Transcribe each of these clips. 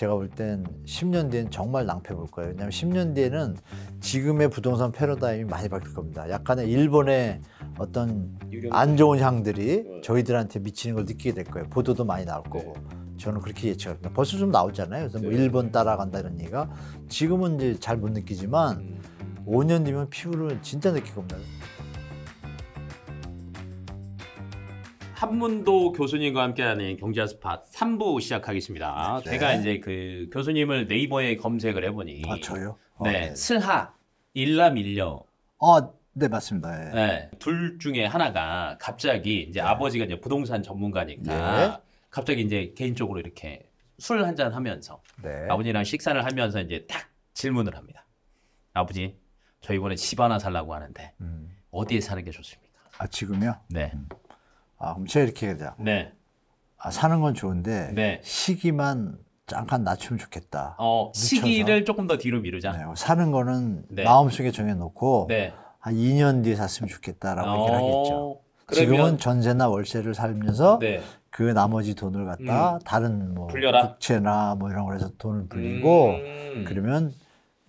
제가 볼 땐 10년 뒤엔 정말 낭패 볼 거예요. 왜냐하면 10년 뒤에는 지금의 부동산 패러다임이 많이 바뀔 겁니다. 약간의 일본의 어떤 안 좋은 향들이 저희들한테 미치는 걸 느끼게 될 거예요. 보도도 많이 나올 거고. 저는 그렇게 예측합니다. 벌써 좀 나오잖아요. 그래서 뭐 일본 따라간다 이런 얘기가. 지금은 이제 잘 못 느끼지만 5년 뒤면 피부를 진짜 느낄 겁니다. 한문도 교수님과 함께하는 경제와 스팟 3부 시작하겠습니다. 네. 제가 이제 그 교수님을 네이버에 검색을 해보니 저요? 네, 네. 슬하, 일남일녀 네 맞습니다. 네. 네, 둘 중에 하나가 갑자기 이제 아버지가 이제 부동산 전문가니까 갑자기 이제 개인적으로 이렇게 술 한잔 하면서 아버지랑 식사를 하면서 이제 딱 질문을 합니다. 아버지, 저 이번에 집 하나 살라고 하는데 어디에 사는 게 좋습니까? 지금요? 네. 그럼 제가 이렇게 하자. 네. 사는 건 좋은데 시기만 잠깐 낮추면 좋겠다. 시기를 조금 더 뒤로 미루자. 네, 사는 거는 마음속에 정해놓고 한 2년 뒤에 샀으면 좋겠다라고 얘기를 하겠죠. 지금은 전세나 월세를 살면서 그 나머지 돈을 갖다 다른 뭐 국채나 뭐 이런 걸 해서 돈을 불리고 그러면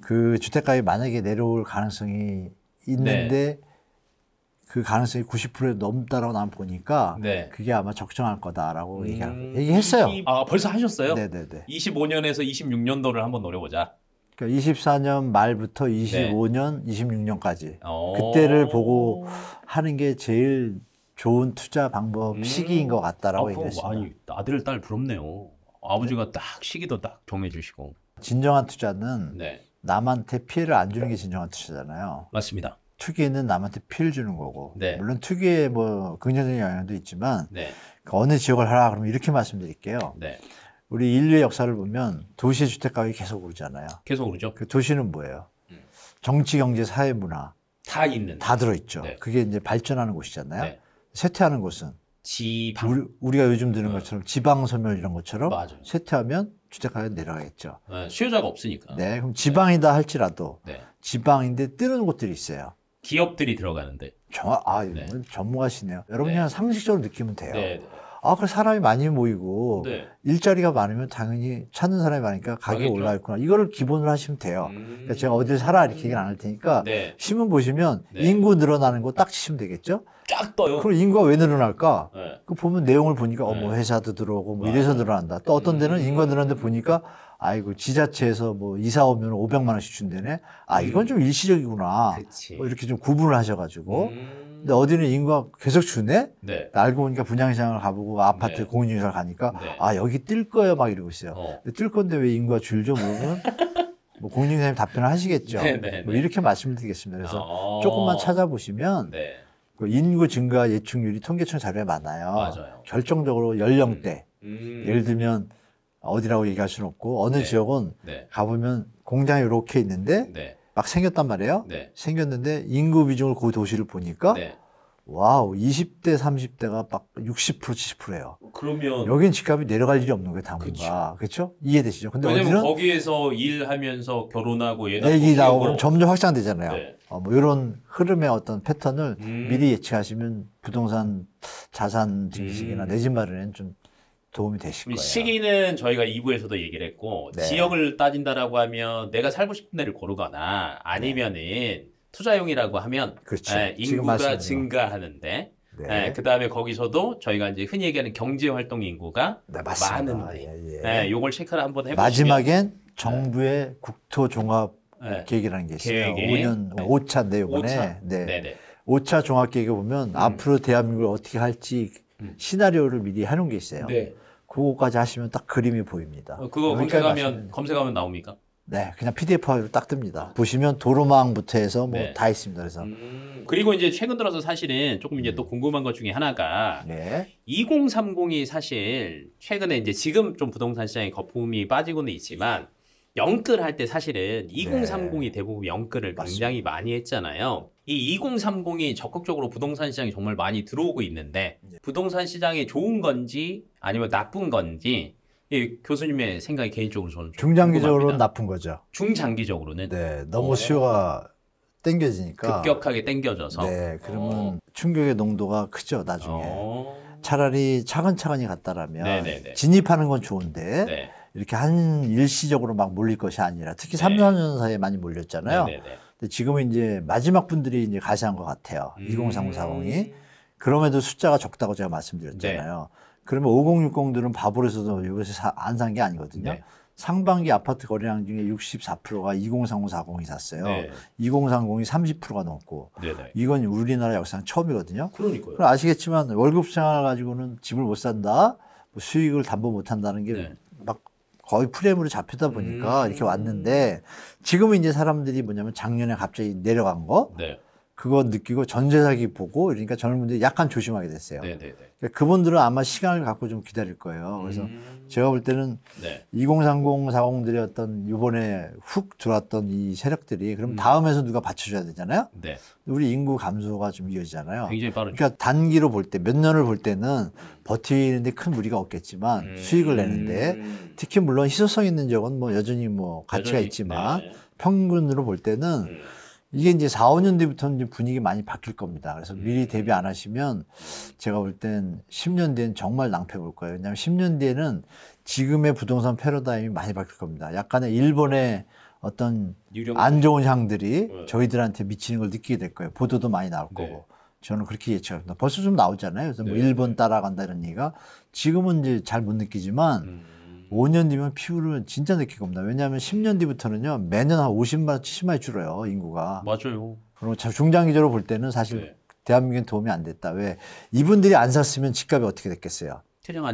그 주택가격이 만약에 내려올 가능성이 있는데 그 가능성이 90%에 넘다라고 난 보니까 그게 아마 적정할 거다라고 얘기했어요. 벌써 하셨어요? 네네네. 25년에서 26년도를 한번 노려보자. 그러니까 24년 말부터 25년, 26년까지 그때를 보고 하는 게 제일 좋은 투자 방법 시기인 것 같다라고 얘기했습니다. 아니, 아들, 딸 부럽네요. 아버지가 딱 시기도 딱 정해주시고. 진정한 투자는 남한테 피해를 안 주는 게 진정한 투자잖아요. 맞습니다. 투기는 남한테 피해를 주는 거고 물론 투기에 뭐 긍정적인 영향도 있지만 어느 지역을 하라 그러면 이렇게 말씀드릴게요. 우리 인류의 역사를 보면 도시의 주택 가격이 계속 오르잖아요. 계속 오르죠. 그 도시는 뭐예요? 정치, 경제, 사회, 문화 다 있는 다 들어있죠. 그게 이제 발전하는 곳이잖아요. 쇠퇴하는 곳은 지방 우리가 요즘 드는 것처럼 지방 소멸 이런 것처럼 쇠퇴하면 주택 가격이 내려가겠죠. 수요자가 없으니까. 그럼 지방이다 할지라도 지방인데 뜨는 곳들이 있어요. 기업들이 들어가는데. 전문가시네요. 여러분이 그냥 상식적으로 느끼면 돼요. 그 사람이 많이 모이고 일자리가 많으면 당연히 찾는 사람이 많으니까 가격이 올라있구나. 이거를 기본으로 하시면 돼요. 그러니까 제가 어딜 사라 이렇게 얘기는 안 할 테니까 신문 보시면 인구 늘어나는 거 딱 치시면 되겠죠? 쫙 떠요. 그럼 인구가 왜 늘어날까? 그 보면 내용을 보니까 뭐 회사도 들어오고 뭐 이래서 늘어난다. 또 어떤 데는 인구가 늘어났는데 보니까 아이고 지자체에서 뭐 이사 오면 500만 원씩 준대네. 이건 좀 일시적이구나. 뭐 이렇게 좀 구분을 하셔가지고. 근데 어디는 인구가 계속 주네? 알고 보니까 분양시장을 가보고 아파트 공인중개사를 가니까 여기 뜰 거예요 막 이러고 있어요. 뜰 건데 왜 인구가 줄죠? 물으면 뭐 공인중개사님 답변을 하시겠죠. 뭐 이렇게 말씀드리겠습니다. 그래서 조금만 찾아보시면 그 인구 증가 예측률이 통계청 자료에 많아요. 결정적으로 연령대 예를 들면 어디라고 얘기할 수는 없고 어느 지역은 가보면 공장이 이렇게 있는데 막 생겼단 말이에요. 생겼는데 인구 비중을 그 도시를 보니까 와우 20대 30대가 막 60% 70%예요. 그러면 여긴 집값이 내려갈 일이 없는 거예요 당분간. 그렇죠? 이해되시죠? 근데 왜냐면 어디는 거기에서 일하면서 결혼하고 애기 나오고 그럼 점점 확장되잖아요. 뭐 이런 흐름의 어떤 패턴을 미리 예측하시면 부동산 자산 증식이나 내 집 마련에는 좀 도움이 되실 거예요. 시기는 저희가 2부에서도 얘기를 했고 지역을 따진다라고 하면 내가 살고 싶은 데를 고르거나 아니면은 투자용이라고 하면 인구가 증가하는데 그 다음에 거기서도 저희가 이제 흔히 얘기하는 경제활동 인구가 많은데 요걸 체크를 한번 해보시면 마지막엔 정부의 국토종합 계획이라는 게 있어요. 5년 5차인데 이번에 5차 종합계획에 보면 앞으로 대한민국을 어떻게 할지 시나리오를 미리 해놓은 게 있어요. 그거까지 하시면 딱 그림이 보입니다. 그거 검색하면 나옵니까? 그냥 PDF 파일로 딱 뜹니다. 보시면 도로망부터 해서 뭐 다 있습니다. 그래서 그리고 이제 최근 들어서 사실은 조금 이제 또 궁금한 것 중에 하나가 2030이 사실 최근에 이제 지금 좀 부동산 시장에 거품이 빠지고는 있지만 영끌 할 때 사실은 2030이 대부분 영끌을 굉장히 많이 했잖아요. 이 2030이 적극적으로 부동산 시장에 정말 많이 들어오고 있는데 부동산 시장이 좋은 건지 아니면 나쁜 건지 교수님의 생각이 개인적으로 저는 중장기적으로는 나쁜 거죠. 중장기적으로는 너무 수요가 땡겨지니까 급격하게 땡겨져서 그러면 충격의 농도가 크죠 나중에. 차라리 차근차근히 갔다라면 진입하는 건 좋은데 이렇게 한 일시적으로 막 몰릴 것이 아니라 특히 3, 4년 사이에 많이 몰렸잖아요. 근데 지금은 이제 마지막 분들이 이제 가세한 것 같아요. 203040이. 그럼에도 숫자가 적다고 제가 말씀드렸잖아요. 그러면 5060들은 바볼에서도 요새 안 산 게 아니거든요. 상반기 아파트 거래량 중에 64%가 203040이 샀어요. 2030이 30%가 넘고. 이건 우리나라 역사상 처음이거든요. 그러니까요. 그럼 아시겠지만 월급 생활 가지고는 집을 못 산다, 뭐 수익을 담보 못 한다는 게 막 거의 프레임으로 잡히다 보니까 이렇게 왔는데 지금은 이제 사람들이 뭐냐면 작년에 갑자기 내려간 거 그거 느끼고 전세 사기 보고 그러니까 젊은 분들이 약간 조심하게 됐어요. 그러니까 그분들은 아마 시간을 갖고 좀 기다릴 거예요. 그래서 제가 볼 때는 2030, 40들의 어떤 이번에 훅 들어왔던 이 세력들이 그럼 다음에서 누가 받쳐줘야 되잖아요. 우리 인구 감소가 좀 이어지잖아요. 굉장히 빠르죠. 그러니까 단기로 볼 때 몇 년을 볼 때는 버티는데 큰 무리가 없겠지만 수익을 내는데 특히 물론 희소성 있는 지역은 뭐 여전히 뭐 가치가 있지만 평균으로 볼 때는 이게 이제 4, 5년 뒤부터는 이제 분위기 많이 바뀔 겁니다. 그래서 미리 대비 안 하시면 제가 볼 땐 10년 뒤엔 정말 낭패 볼 거예요. 왜냐하면 10년 뒤에는 지금의 부동산 패러다임이 많이 바뀔 겁니다. 약간의 일본의 어떤 안 좋은 향들이 저희들한테 미치는 걸 느끼게 될 거예요. 보도도 많이 나올 거고. 저는 그렇게 예측합니다. 벌써 좀 나오잖아요. 그래서 뭐 일본 따라간다 이런 얘기가 지금은 이제 잘 못 느끼지만 5년 뒤면 피부를 진짜 느낄 겁니다. 왜냐하면 10년 뒤부터는요 매년 한 50만, 70만이 줄어요 인구가. 맞아요. 그리고 중장기적으로 볼 때는 사실 대한민국엔 도움이 안 됐다. 왜 이분들이 안 샀으면 집값이 어떻게 됐겠어요? 그냥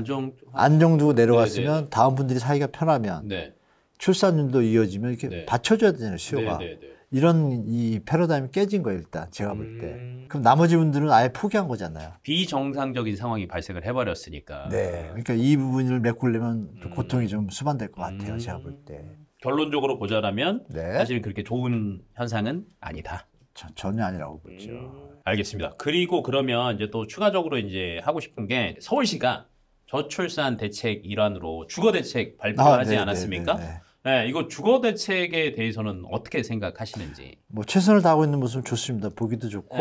안정두고 내려왔으면 다음 분들이 사기가 편하면 출산율도 이어지면 이렇게 받쳐줘야 되잖아요 수요가. 이런 이 패러다임이 깨진 거예요 일단 제가 볼 때. 그럼 나머지 분들은 아예 포기한 거잖아요. 비정상적인 상황이 발생을 해버렸으니까. 그러니까 이 부분을 메꾸려면 고통이 좀 수반될 것 같아요 제가 볼 때. 결론적으로 보자라면 사실은 그렇게 좋은 현상은 아니다. 전혀 아니라고 보죠. 알겠습니다. 그리고 그러면 이제 또 추가적으로 이제 하고 싶은 게 서울시가 저출산 대책 일환으로 주거 대책 발표하지 않았습니까? 이거 주거 대책에 대해서는 어떻게 생각하시는지. 뭐 최선을 다하고 있는 모습은 좋습니다. 보기도 좋고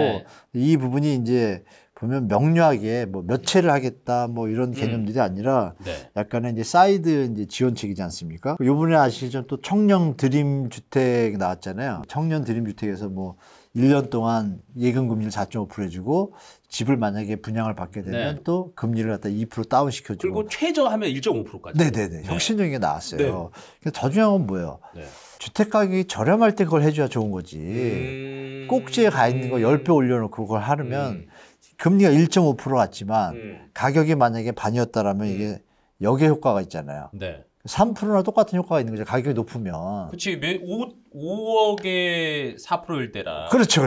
이 부분이 이제 보면 명료하게 뭐 몇 채를 하겠다 뭐 이런 개념들이 아니라 약간의 이제 사이드 이제 지원책이지 않습니까? 요번에 아시죠? 또 청년 드림 주택 나왔잖아요. 청년 드림 주택에서 뭐 1년 동안 예금 금리를 4.5% 해주고 집을 만약에 분양을 받게 되면 또 금리를 갖다 2% 다운 시켜주고 그리고 최저하면 1.5%까지. 혁신적인 게 나왔어요. 더 중요한 건 뭐예요? 주택 가격이 저렴할 때 그걸 해줘야 좋은 거지. 꼭지에 가 있는 거 10배 올려놓고 그걸 하면 금리가 1.5% 같지만 가격이 만약에 반이었다라면 이게 역의 효과가 있잖아요. 3%나 똑같은 효과가 있는 거죠. 가격이 높으면. 그치. 5억에 4%일 때라. 그렇죠.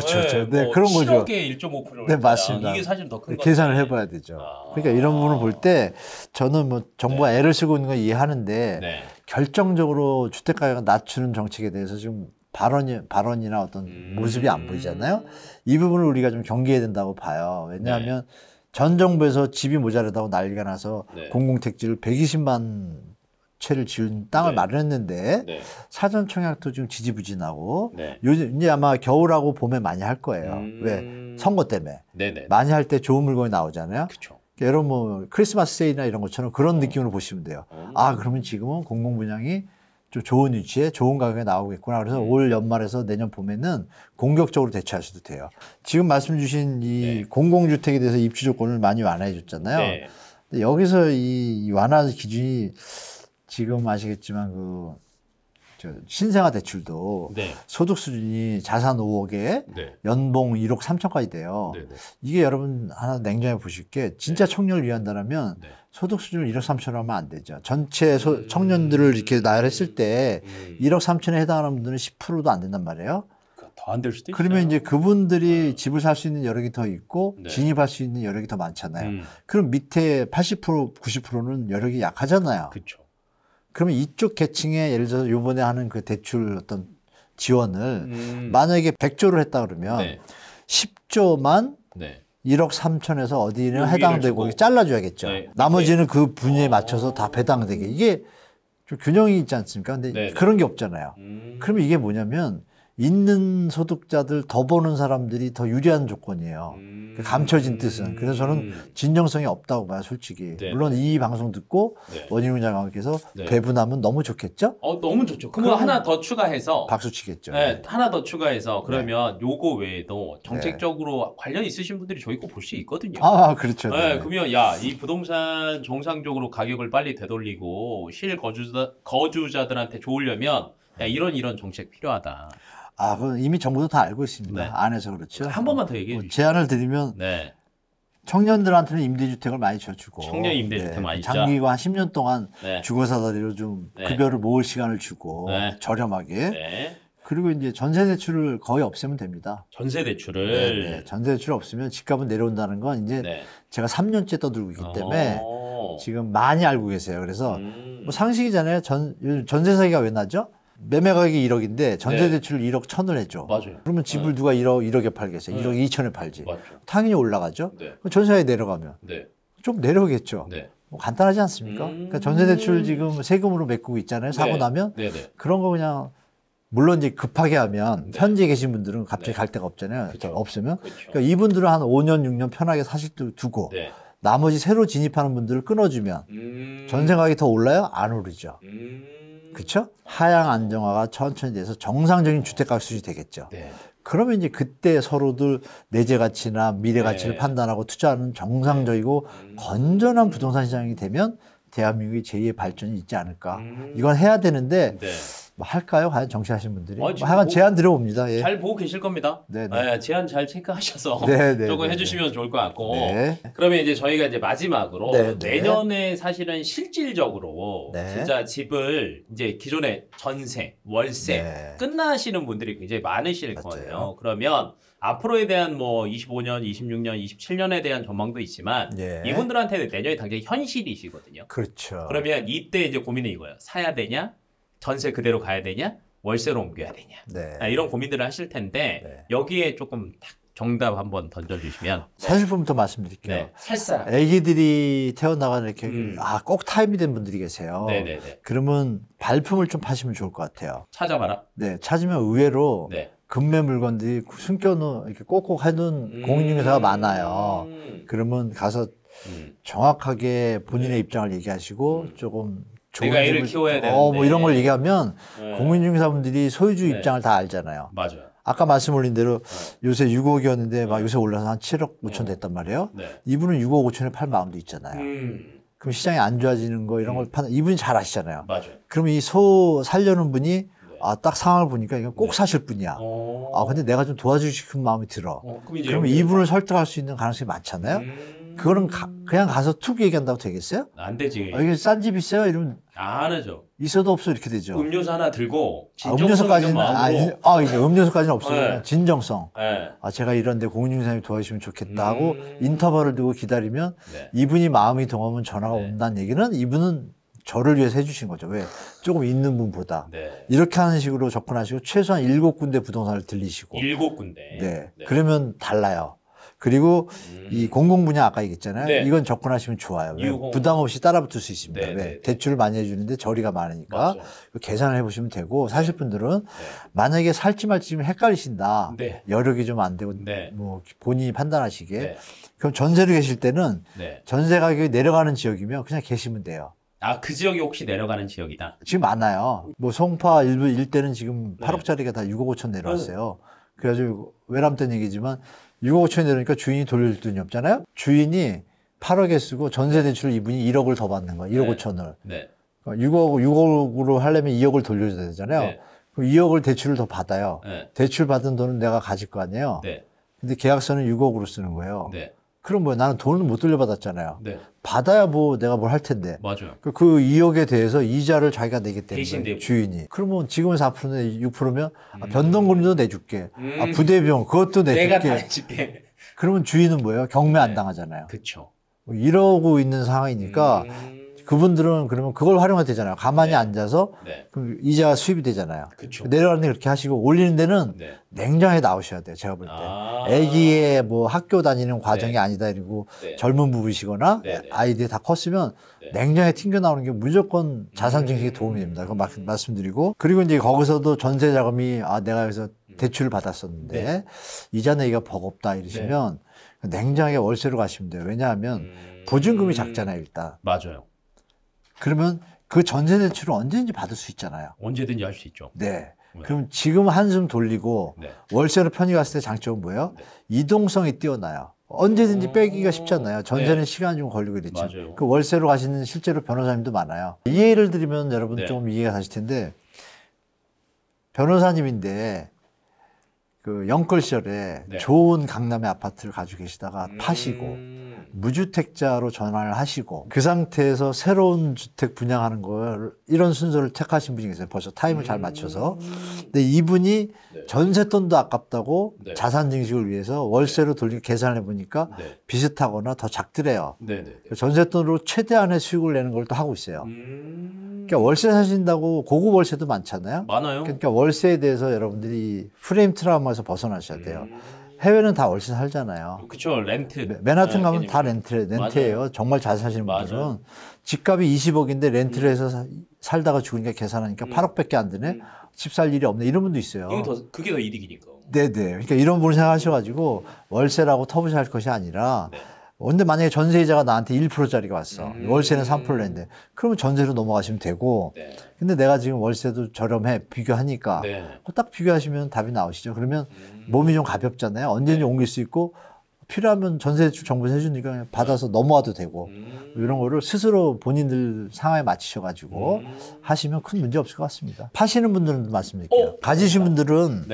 네, 그런 거죠. 7억에 1.5%일 네, 맞습니다. 이게 사실 더 큰 거. 계산을 해봐야 되죠. 그러니까 이런 부분을 볼 때 저는 뭐 정부가 애를 쓰고 있는 건 이해하는데 결정적으로 주택가격을 낮추는 정책에 대해서 지금 발언이나 어떤 모습이 안 보이잖아요. 이 부분을 우리가 좀 경계해야 된다고 봐요. 왜냐하면 전 정부에서 집이 모자라다고 난리가 나서 공공택지를 120만 채를 지은 땅을 마련했는데 사전 청약도 지금 지지부진하고 요즘 이제 아마 겨울하고 봄에 많이 할 거예요. 왜? 선거 때문에. 많이 할 때 좋은 물건이 나오잖아요. 여러분 뭐 크리스마스 세일이나 이런 것처럼 그런 느낌으로 보시면 돼요. 아 그러면 지금은 공공분양이 좀 좋은 위치에 좋은 가격에 나오겠구나. 그래서 올 연말에서 내년 봄에는 공격적으로 대처하셔도 돼요. 지금 말씀 주신 이 공공주택에 대해서 입주 조건을 많이 완화해 줬잖아요. 근데 여기서 이 완화 기준이 지금 아시겠지만 신생아 대출도 소득 수준이 자산 5억에 연봉 1억 3천까지 돼요. 이게 여러분 하나 냉정해 보실 게 진짜 청년을 위한다면 소득 수준을 1억 3천으로 하면 안 되죠. 전체 청년들을 이렇게 나열했을 때 1억 3천에 해당하는 분들은 10%도 안 된단 말이에요. 더 안 될 수도 있어요. 그러면 이제 그분들이 집을 살 수 있는 여력이 더 있고 진입할 수 있는 여력이 더 많잖아요. 그럼 밑에 80%, 90%는 여력이 약하잖아요. 그렇죠. 그러면 이쪽 계층에 예를 들어서 요번에 하는 그 대출 어떤 지원을 만약에 100조를 했다 그러면 10조만 1억 3천에서 어디는 해당되고 잘라줘야겠죠. 나머지는 그 분야에 맞춰서 다 배당되게. 이게 좀 균형이 있지 않습니까? 근데 그런 게 없잖아요. 그러면 이게 뭐냐면 있는 소득자들 더 버는 사람들이 더 유리한 조건이에요. 감춰진 뜻은. 그래서 저는 진정성이 없다고 봐요, 솔직히. 네. 물론 이 방송 듣고 네. 원희룡 장관께서 네. 배분하면 너무 좋겠죠? 너무 좋죠. 그럼 하나 더 추가해서 박수 치겠죠. 네, 하나 더 추가해서 그러면 네. 요거 외에도 정책적으로 관련 있으신 분들이 저희 거 볼 수 있거든요. 아, 그렇죠. 네, 그러면 야, 이 부동산 정상적으로 가격을 빨리 되돌리고 거주자들한테 좋으려면 야, 이런 정책 필요하다. 아, 그건 이미 정부도 다 알고 있습니다. 네. 안에서 그렇죠. 한 번만 더 얘기해 주시죠. 제안을 드리면 네. 청년들한테는 임대주택을 많이 줘주고 청년 임대주택 네. 많이 장기가 한 10년 동안 네. 주거사다리로 좀 네. 급여를 모을 시간을 주고 네. 저렴하게 네. 그리고 이제 전세 대출을 거의 없애면 됩니다. 전세 대출을 네. 전세 대출 없으면 집값은 내려온다는 건 이제 네. 제가 3년째 떠들고 있기 때문에 지금 많이 알고 계세요. 그래서 뭐 상식이잖아요. 전세 사기가 왜 나죠? 매매 가격이 1억인데 전세 대출을 1억 1천을 해줘. 맞아요. 그러면 집을 누가 1억에 팔겠어요? 1억 2천에 팔지. 맞죠. 당연히 올라가죠. 네. 전세가격이 내려가면 좀 내려오겠죠. 뭐 간단하지 않습니까? 그러니까 전세 대출 지금 세금으로 메꾸고 있잖아요. 사고 나면 그런 거 그냥 물론 이제 급하게 하면 현지에 계신 분들은 갑자기 갈 데가 없잖아요. 그쵸. 없으면 그러니까 이분들은 한 5년 6년 편하게 사실 두고 나머지 새로 진입하는 분들을 끊어주면 전세 가격이 더 올라요? 안 오르죠. 그렇죠? 하향 안정화가 천천히 돼서 정상적인 주택가격 수준이 되겠죠. 네. 그러면 이제 그때 서로들 내재 가치나 미래 가치를 판단하고 투자하는 정상적이고 건전한 부동산 시장이 되면 대한민국의 제2의 발전이 있지 않을까. 이건 해야 되는데 뭐 할까요? 과연 정치하신 분들이? 뭐 하여간 제안 드려봅니다. 예. 잘 보고 계실 겁니다. 제안 잘 체크하셔서 조금 해주시면 좋을 것 같고. 그러면 이제 저희가 이제 마지막으로 내년에 사실은 실질적으로 진짜 집을 이제 기존의 전세, 월세 끝나시는 분들이 굉장히 많으실 거예요. 그러면 앞으로에 대한 뭐 25년, 26년, 27년에 대한 전망도 있지만 이분들한테는 내년이 당장 현실이시거든요. 그렇죠. 그러면 이때 이제 고민은 이거예요. 사야 되냐? 전세 그대로 가야 되냐? 월세로 옮겨야 되냐? 이런 고민들을 하실 텐데 여기에 조금 딱 정답 한번 던져주시면. 사실부터 말씀드릴게요. 살살. 애기들이 태어나가는 이렇게 꼭 타임이 된 분들이 계세요. 그러면 발품을 좀 파시면 좋을 것 같아요. 찾아봐라. 찾으면 의외로 금매 물건들이 숨겨놓은 이렇게 꼭꼭 해둔 공인중개사가 많아요. 그러면 가서 정확하게 본인의 입장을 얘기하시고 조금 내가 애를 키워야 되는데 뭐 이런 걸 얘기하면 공인중개사분들이 소유주 입장을 다 알잖아요. 맞아요. 아까 말씀 올린 대로 요새 6억이었는데 막 요새 올라서 한 7억 5천 됐단 말이에요. 이분은 6억 5천에 팔 마음도 있잖아요. 그럼 시장이 안 좋아지는 거 이런 걸 이분이 잘 아시잖아요. 맞아요. 그러면 이 소 살려는 분이 딱 상황을 보니까 이건 꼭 사실 분이야. 근데 내가 좀 도와주고 싶은 마음이 들어. 그러면 이분을 설득할 수 있는 가능성이 많잖아요. 그거는 그냥 가서 툭 얘기한다고 되겠어요? 안 되지. 이게 싼 집 있어요? 이러면 안 하죠. 있어도 없어 이렇게 되죠. 음료수 하나 들고 음료수까지는 이게 음료수까지는 없어요. 진정성. 제가 이런데 공인중개사님이 도와주시면 좋겠다 하고 인터벌을 두고 기다리면 이분이 마음이 동하면 전화가 온다는 얘기는 이분은 저를 위해서 해주신 거죠. 왜? 조금 있는 분보다. 이렇게 하는 식으로 접근하시고 최소한 7군데 부동산을 들리시고. 7군데. 그러면 달라요. 그리고 이 공공 분야 아까 얘기했잖아요. 이건 접근하시면 좋아요. 부담 없이 따라붙을 수 있습니다. 왜? 대출을 많이 해주는데 저리가 많으니까 계산을 해보시면 되고 사실 분들은 만약에 살지 말지 좀 헷갈리신다. 여력이 좀 안 되고 뭐 본인이 판단하시기에 그럼 전세로 계실 때는 전세 가격이 내려가는 지역이면 그냥 계시면 돼요. 그 지역이 혹시 내려가는 지역이다? 지금 많아요. 뭐 송파 일부 일대는 지금 8억짜리가 다 6억 5천 내려왔어요. 그래가지고 외람된 얘기지만 6억 5천이 내려니까 주인이 돌려줄 돈이 없잖아요. 주인이 8억에 쓰고 전세 대출을 이분이 1억을 더 받는 거야. 1억 5천을. 6억으로 하려면 2억을 돌려줘야 되잖아요. 그럼 2억을 대출을 더 받아요. 대출 받은 돈은 내가 가질 거 아니에요. 근데 계약서는 6억으로 쓰는 거예요. 그럼 뭐야? 나는 돈을 못 돌려받았잖아요. 받아야 뭐 내가 뭘 할 텐데. 맞아요. 그 2억에 대해서 이자를 자기가 내겠다는 거예요. 주인이. 그러면 지금은 4%네 6%면 변동금리도 내줄게. 부대비용 그것도 내줄게. 내가 다 해줄게. 그러면 주인은 뭐예요? 경매 안 당하잖아요. 그렇죠. 이러고 있는 상황이니까 그분들은 그러면 그걸 활용해도 되잖아요. 가만히 앉아서 그럼 이자 수입이 되잖아요. 내려가는 데 그렇게 하시고 올리는 데는 냉정하게 나오셔야 돼요. 제가 볼 때. 애기의 뭐 학교 다니는 과정이 아니다 이러고 젊은 부부시거나 아이들이 다 컸으면 냉정하게 튕겨 나오는 게 무조건 자산 증식에 도움이 됩니다. 그거 말씀드리고 그리고 이제 거기서도 전세 자금이 내가 여기서 대출을 받았었는데 이자 내기가 버겁다 이러시면 냉정하게 월세로 가시면 돼요. 왜냐하면 보증금이 작잖아요, 일단. 맞아요. 그러면 그 전세 대출을 언제든지 받을 수 있잖아요. 언제든지 할 수 있죠. 네. 그럼 지금 한숨 돌리고 월세로 편입 갔을 때 장점은 뭐예요? 이동성이 뛰어나요. 언제든지 빼기가 쉽잖아요. 전세는 시간이 좀 걸리고 이랬죠. 맞아요. 그 월세로 가시는 실제로 변호사님도 많아요. 예를 들면 여러분 좀 이해가 가실 텐데 변호사님인데 그 영끌 시절에 좋은 강남의 아파트를 가지고 계시다가 파시고 무주택자로 전환을 하시고 그 상태에서 새로운 주택 분양하는 걸 이런 순서를 택하신 분이 계세요. 벌써 타임을 잘 맞춰서. 근데 이분이 전세돈도 아깝다고 자산 증식을 위해서 월세로 돌리고 계산을 해보니까 비슷하거나 더 작더래요. 전세돈으로 최대한의 수익을 내는 걸 또 하고 있어요. 그러니까 월세 사신다고 고급 월세도 많잖아요. 많아요. 그러니까 월세에 대해서 여러분들이 프레임 트라우마에서 벗어나셔야 돼요. 해외는 다 월세 살잖아요. 그렇죠. 렌트. 맨하튼 가면 다 렌트예요. 정말 잘 사시는 분들은 집값이 20억인데 렌트를 해서 살다가 죽으니까 계산하니까 8억밖에 안 드네. 집 살 일이 없네. 이런 분도 있어요. 그게 더 이득이니까. 네네. 그러니까 이런 분을 생각하셔가지고 월세라고 터부시할 것이 아니라 근데 만약에 전세이자가 나한테 1%짜리가 왔어. 월세는 3%를 냈는데 그러면 전세로 넘어가시면 되고 근데 내가 지금 월세도 저렴해 비교하니까 딱 비교하시면 답이 나오시죠. 그러면 몸이 좀 가볍잖아요. 언제든지 옮길 수 있고 필요하면 전세대출 정부에서 해주니까 그냥 받아서 넘어와도 되고 이런 거를 스스로 본인들 상황에 맞추셔가지고 하시면 큰 문제 없을 것 같습니다. 파시는 분들은 말씀드릴게요. 가지신 분들은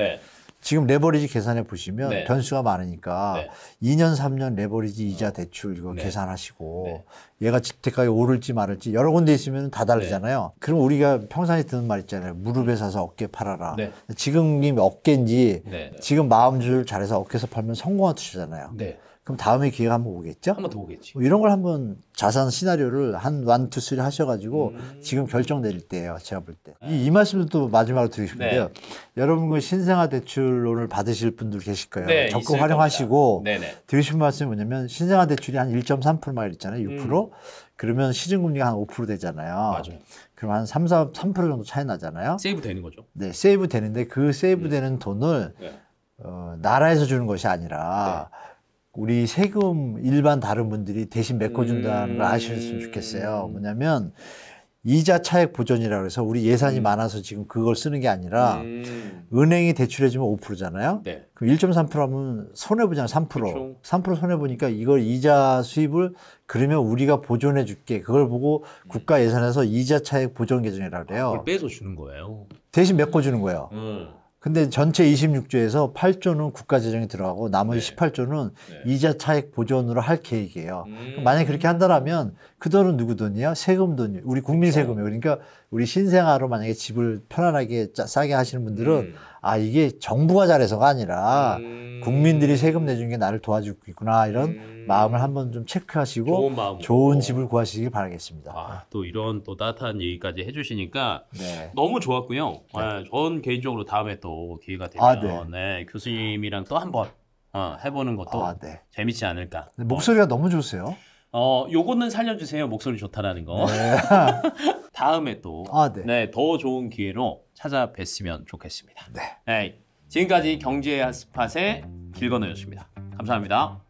지금 레버리지 계산해 보시면 변수가 많으니까 2년, 3년 레버리지 이자 대출 이거 계산하시고 얘가 주택가격이 오를지 말을지 여러 군데 있으면 다 다르잖아요. 그럼 우리가 평상시에 듣는 말 있잖아요. 무릎에 사서 어깨 팔아라. 지금이 어깨인지 지금 마음줄 잘해서 어깨에서 팔면 성공한 투자잖아요. 그럼 다음에 기회가 한번 오겠죠? 한번 더 오겠지. 뭐 이런 걸 한번 자산 시나리오를 한 1, 2, 3 하셔가지고 지금 결정 내릴 때예요. 제가 볼 때. 이 말씀을 또 마지막으로 드리고 싶은데요. 여러분 그 신생아 대출론을 받으실 분들 계실 거예요. 적극 활용하시고 드리고 싶은 말씀이 뭐냐면 신생아 대출이 한 1.3%막 있잖아요. 6%. 그러면 시중금리가 한 5% 되잖아요. 맞아요. 그럼 한 3% 정도 차이 나잖아요. 세이브 되는 거죠. 네, 세이브 되는데 그 세이브 되는 돈을 나라에서 주는 것이 아니라 우리 세금 일반 다른 분들이 대신 메꿔준다는 걸 아셨으면 좋겠어요. 뭐냐면 이자 차액 보전이라고 해서 우리 예산이 많아서 지금 그걸 쓰는 게 아니라 은행이 대출해주면 5%잖아요. 그럼 1.3%하면 손해보잖아요. 3%. 그쵸. 3% 손해보니까 이걸 이자 수입을 그러면 우리가 보존해 줄게. 그걸 보고 국가 예산에서 이자 차액 보전 계정이라고 그래요. 그걸 빼서 주는 거예요. 대신 메꿔주는 거예요. 근데 전체 26조에서 8조는 국가 재정에 들어가고 나머지 18조는 이자 차익 보존으로 할 계획이에요. 만약에 그렇게 한다면 그 돈은 누구 돈이야? 세금 돈이에요. 우리 국민 세금이에요. 그러니까 우리 신생아로 만약에 집을 편안하게 싸게 하시는 분들은 아 이게 정부가 잘해서가 아니라 국민들이 세금 내준 게 나를 도와주고 있구나 이런 마음을 한번 좀 체크하시고 좋은 집을 구하시길 바라겠습니다. 아, 또 이런 또 따뜻한 얘기까지 해주시니까 너무 좋았고요. 전 개인적으로 다음에 또 기회가 되면 교수님이랑 또 한번 해보는 것도 재밌지 않을까. 목소리가 너무 좋으세요. 요거는 살려주세요. 목소리 좋다라는 거. 다음에 또 더 좋은 기회로 찾아뵀으면 좋겠습니다. 지금까지 경제 핫스팟의 길건우였습니다. 감사합니다.